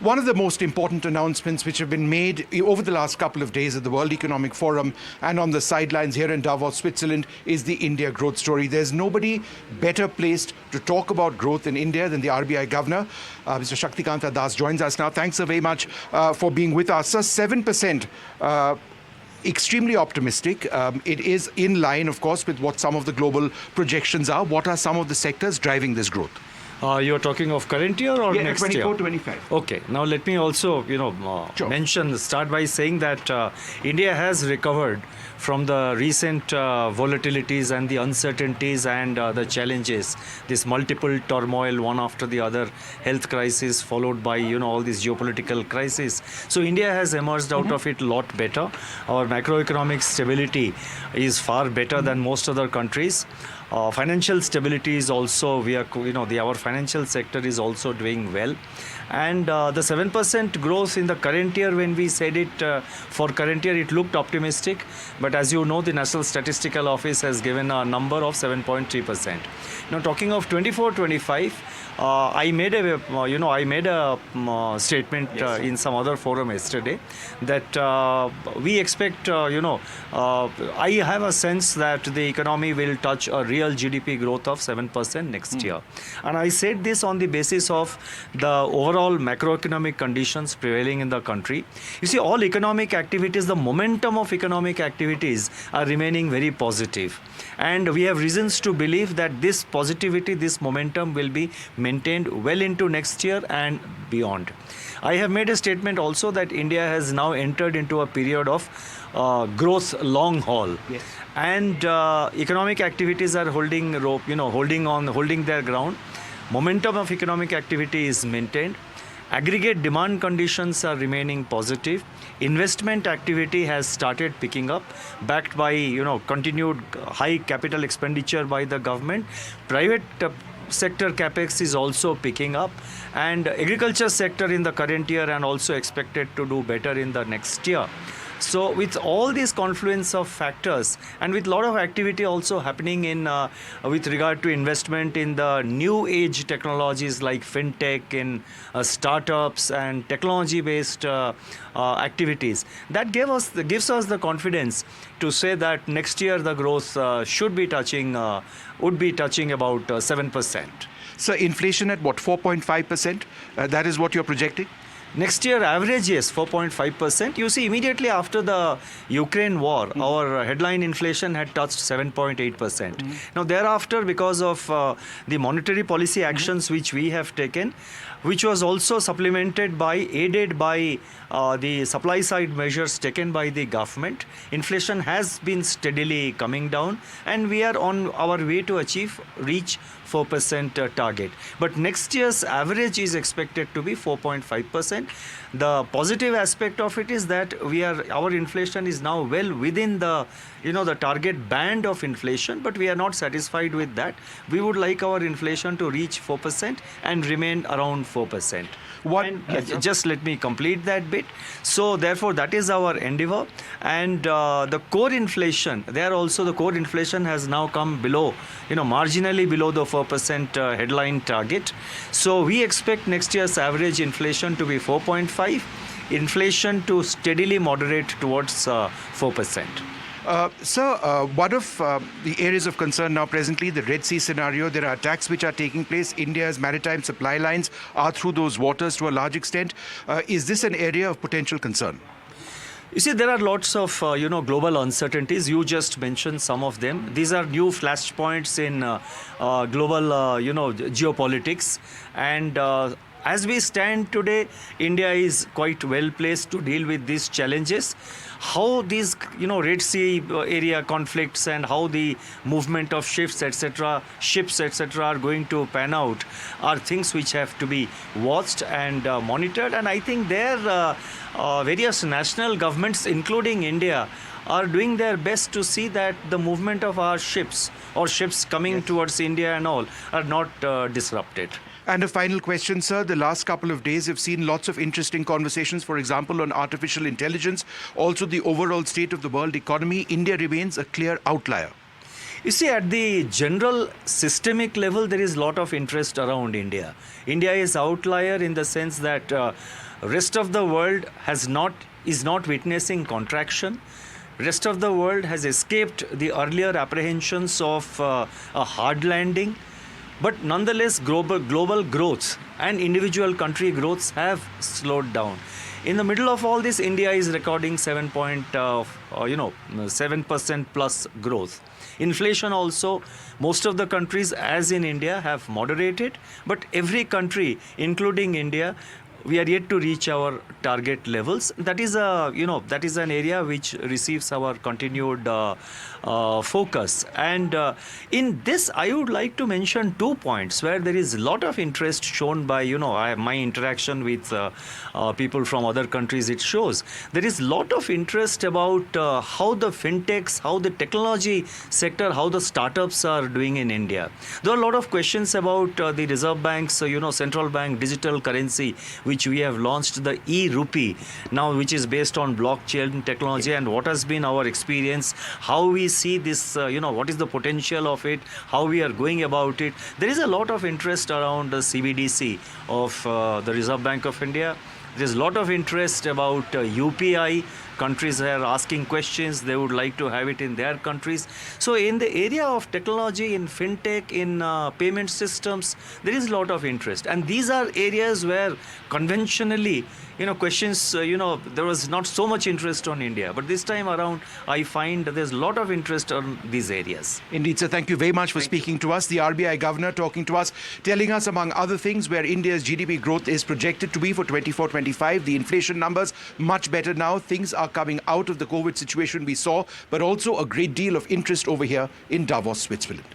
One of the most important announcements which have been made over the last couple of days at the World Economic Forum and on the sidelines here in Davos, Switzerland, is the India growth story. There's nobody better placed to talk about growth in India than the RBI Governor. Mr. Shaktikanta joins us now. Thanks so very much for being with us. Sir, 7%. Extremely optimistic. It is in line, of course, with what some of the global projections are. What are some of the sectors driving this growth? You're talking of current year or next year? 24-25. Okay. Now let me also, Sure. start by saying that India has recovered from the recent volatilities and the uncertainties and the challenges. This multiple turmoil, one after the other, health crisis followed by all these geopolitical crises. So India has emerged out of it a lot better. Our macroeconomic stability is far better than most other countries. Financial stability is also, our financial sector is also doing well. And the 7% growth in the current year, when we said it for current year, it looked optimistic. But as you know, the National Statistical Office has given a number of 7.3%. Now, talking of 24-25, I made a statement in some other forum yesterday that we expect, I have a sense that the economy will touch a real GDP growth of 7% next year. And I said this on the basis of the overall macroeconomic conditions prevailing in the country. You see, all economic activities, the momentum of economic activities are remaining very positive. And we have reasons to believe that this positivity, this momentum will be maintained well into next year and beyond. I have made a statement also that India has now entered into a period of growth long haul. Yes. And economic activities are holding their ground. Momentum of economic activity is maintained. Aggregate demand conditions are remaining positive. Investment activity has started picking up, backed by continued high capital expenditure by the government. Private sector capex is also picking up, and agriculture sector in the current year and also expected to do better in the next year. So with all these confluence of factors and with a lot of activity also happening in with regard to investment in the new age technologies like fintech, in startups and technology-based activities, that gives us the confidence to say that next year the growth would be touching about 7%. So inflation at what, 4.5%? That is what you're projecting? Next year average, yes, 4.5%. You see, immediately after the Ukraine war, our headline inflation had touched 7.8%. Now thereafter, because of the monetary policy actions which we have taken, which was also aided by the supply side measures taken by the government, inflation has been steadily coming down, and we are on our way to reach 4% target. But next year's average is expected to be 4.5%. The positive aspect of it is that our inflation is now well within the target band of inflation, but we are not satisfied with that. We would like our inflation to reach 4% and remain around 4%. Just let me complete that bit. So therefore, that is our endeavor. And the core inflation, the core inflation has now come below, marginally below the 4% headline target. So we expect next year's average inflation to be 4.5, inflation to steadily moderate towards 4%. Sir, one of the areas of concern now presently, the Red Sea scenario, there are attacks which are taking place. India's maritime supply lines are through those waters to a large extent. Is this an area of potential concern? You see, there are lots of, global uncertainties. You just mentioned some of them. These are new flashpoints in global, geopolitics. And as we stand today, India is quite well placed to deal with these challenges. How these, Red Sea area conflicts and how the movement of ships, etc., are going to pan out are things which have to be watched and monitored. And I think various national governments, including India, are doing their best to see that the movement of our ships or ships coming towards India and all are not disrupted. And a final question, sir. The last couple of days have seen lots of interesting conversations, for example, on artificial intelligence, also the overall state of the world economy. India remains a clear outlier. You see, at the general systemic level, there is a lot of interest around India. India is outlier in the sense that Rest of the world is not witnessing contraction. Rest of the world has escaped the earlier apprehensions of a hard landing. But nonetheless, global growths and individual country growths have slowed down. In the middle of all this, India is recording 7% plus growth. Inflation also, most of the countries, as in India, have moderated. But every country, including India, we are yet to reach our target levels. That is an area which receives our continued focus. And in this, I would like to mention 2 points where there is a lot of interest shown by, my interaction with people from other countries. It shows there is a lot of interest about how the fintechs, how the technology sector, how the startups are doing in India. There are a lot of questions about the Reserve Bank's, central bank digital currency, which we have launched, the e-rupee now, which is based on blockchain technology, and what has been our experience, how we see this, what is the potential of it, how we are going about it. There is a lot of interest around the CBDC of the Reserve Bank of India. There is a lot of interest about UPI. Countries are asking questions. They would like to have it in their countries. So in the area of technology, in fintech, in payment systems, there is a lot of interest. And these are areas where conventionally, questions, there was not so much interest on India. But this time around, I find there's a lot of interest on these areas. Indeed, sir. Thank you very much for speaking to us. The RBI governor talking to us, telling us, among other things, where India's GDP growth is projected to be for 24-25. The inflation numbers much better now. Things are coming out of the COVID situation we saw, but also a great deal of interest over here in Davos, Switzerland.